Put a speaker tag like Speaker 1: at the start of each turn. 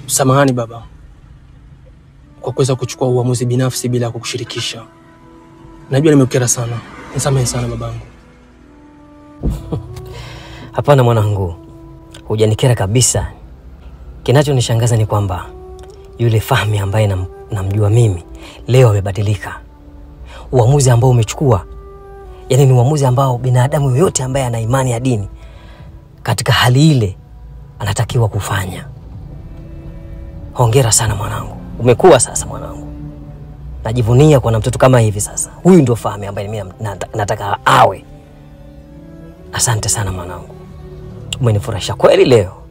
Speaker 1: Samahani baba kwa kuweza kuchukua uamuzi binafsi bila kukushirikisha. Najua nimekukera sana. Nisamehe sana babangu.
Speaker 2: Hapana mwanangu. Hujanikera kabisa. Kinachonishangaza ni kwamba yule Fahmi ambaye namjua mimi leo amebadilika. Uamuzi ambao umechukua, yani ni uamuzi ambao binadamu yoyote ambaye ana imani ya dini katika hali ile anatakiwa kufanya. Hongera sana mwanangu. Umekuwa sasa mwanangu. Najivunia kuwa na mtoto kama hivi sasa. Huyu ndio Fahmi ambaye mimi nataka awe. Asante sana mwanangu. Umenifurahisha kweli leo.